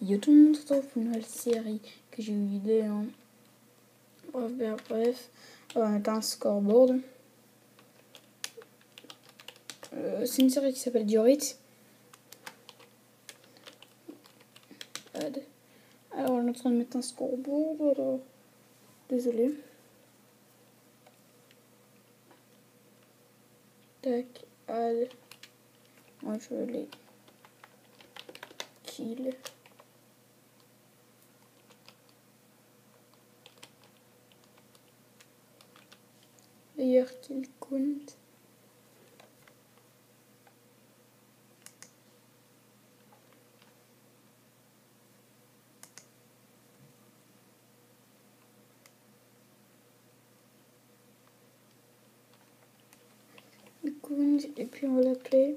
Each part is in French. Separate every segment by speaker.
Speaker 1: Yo tout le monde, se retrouve pour une nouvelle série que j'ai eu l'idée. Bref, on va mettre un scoreboard. C'est une série qui s'appelle Diorit. Alors on est en train de mettre un scoreboard, alors désolé. Tac, add. Moi je veux les kills. Meilleur kill count. Et puis on va l'appeler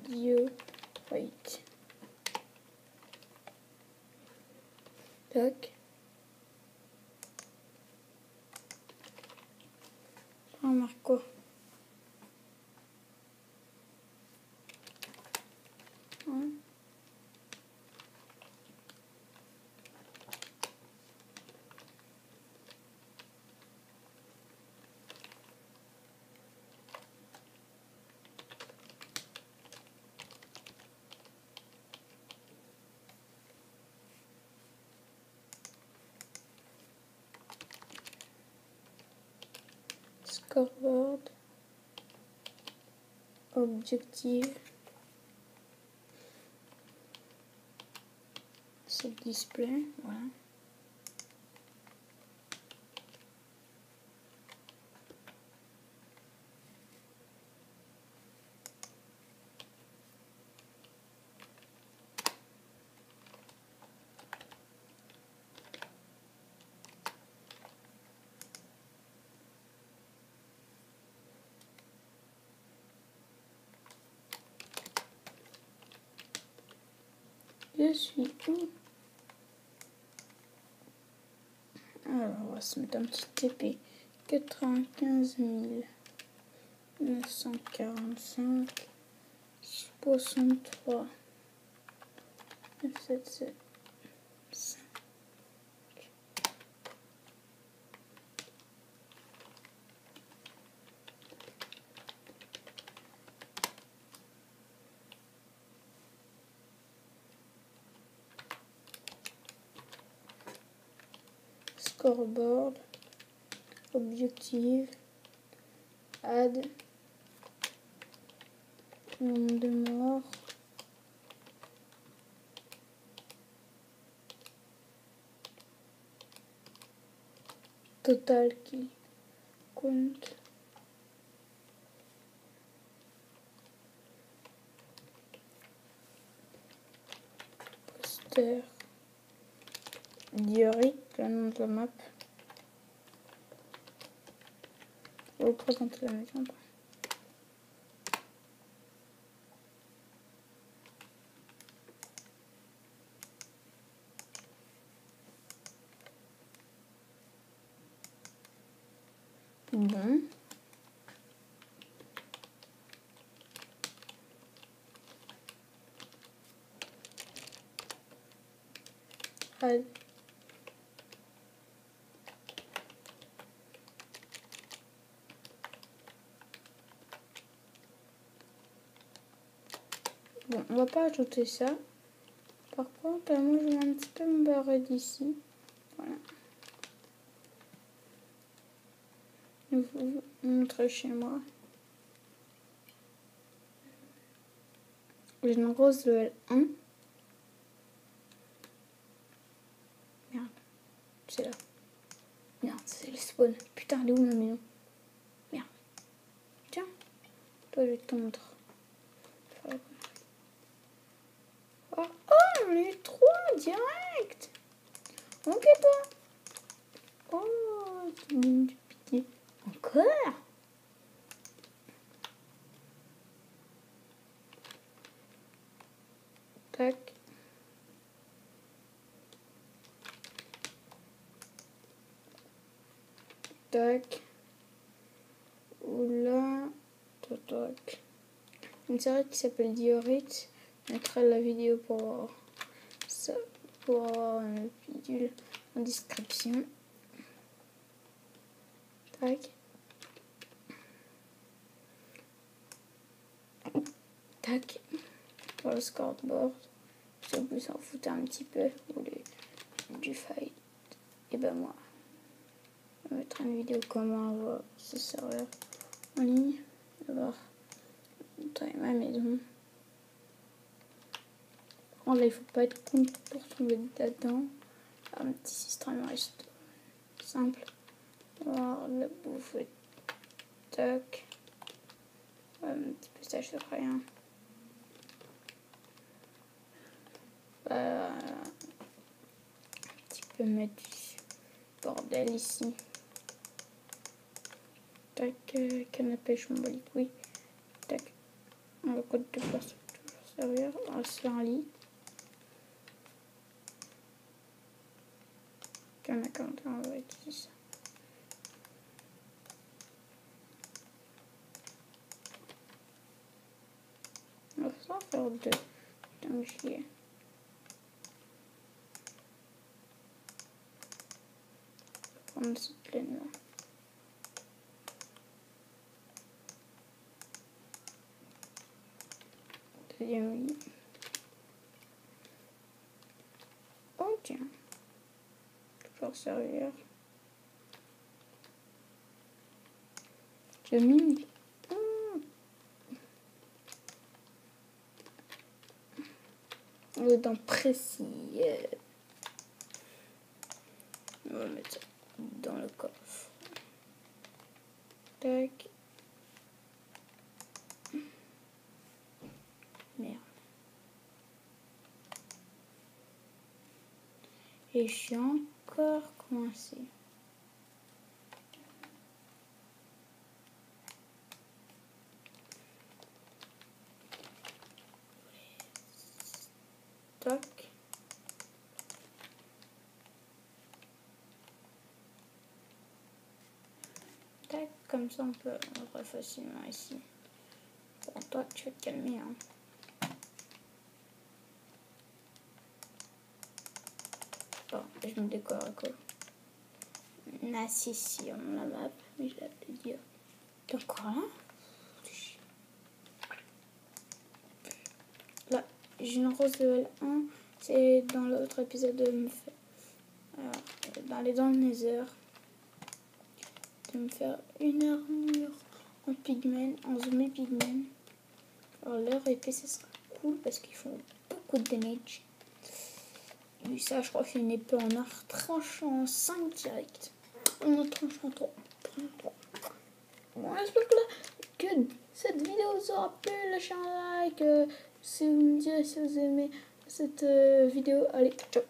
Speaker 1: Diorit. Tac. On marque quoi? Scoreboard, objectif, c'est display, voilà. Je suis où? Alors, on va se mettre un petit TP. 95 945 63 977 5. Scoreboard, objectif, add, nombre de morts, total qui compte, poster, Diorit, le nom de la map, représenter la maison. Bon. Add. Bon, on va pas ajouter ça. Par contre, moi je vais un petit peu me barrer d'ici. Voilà. Je vais vous montrer chez moi. J'ai une rose level 1. Merde. C'est là. Merde, c'est le spawn. Putain, elle est où ma maison? Merde. Tiens. Toi, je vais te montrer. Oh, j'en ai eu 3 direct. Ok, toi. Oh, tu me dis pitié. Encore? Tac. Tac. Oula. Tac, tac. Une série qui s'appelle Diorite. Je mettrai la vidéo pour voir ça, pour avoir une vidéo en description. Tac. Tac. Pour le scoreboard. Si vous s'en foutez un petit peu, ou du fight. Et ben moi, je vais mettre une vidéo comment avoir ce serveur en ligne. D'abord, montrer ma maison. Là, il faut pas être con pour tomber dedans. Un petit système reste simple. Alors, la bouffe. Tac. Un petit peu ça, je fais rien. Un petit peu mettre du bordel ici. Tac, canapé, je m'en bats les couilles. Tac. Le code de passe toujours servir. On va se faire un lit. On a comme ça, on va utiliser ça. On va s'en faire deux. Putain, chier. Prendre cette plaine là. Deuxième lit. Oh tiens. Toujours servir. Je mine. Le dent précis. On va mettre ça dans le coffre. Tac. Merde. Et je suis encore coincé. Tac. Tac, comme ça on peut rentrer facilement ici. Bon, toi tu vas te calmer, hein. Bon, je me décore à quoi? On a 6 sur la map, mais je l'ai dit. T'es encore là? Là, j'ai une rose level 1. C'est dans l'autre épisode de me faire. Alors, d'aller dans le Nether. De me faire une armure en pigment, en zombie pigment. Alors, leur épée, ce sera cool parce qu'ils font beaucoup de damage. Et ça, je crois que c'est une épée en art tranchant 5 direct. Non, tranchant 3. Bon, j'espère que cette vidéo vous aura plu. Lâchez un like si vous me direz si vous aimez cette vidéo. Allez, ciao.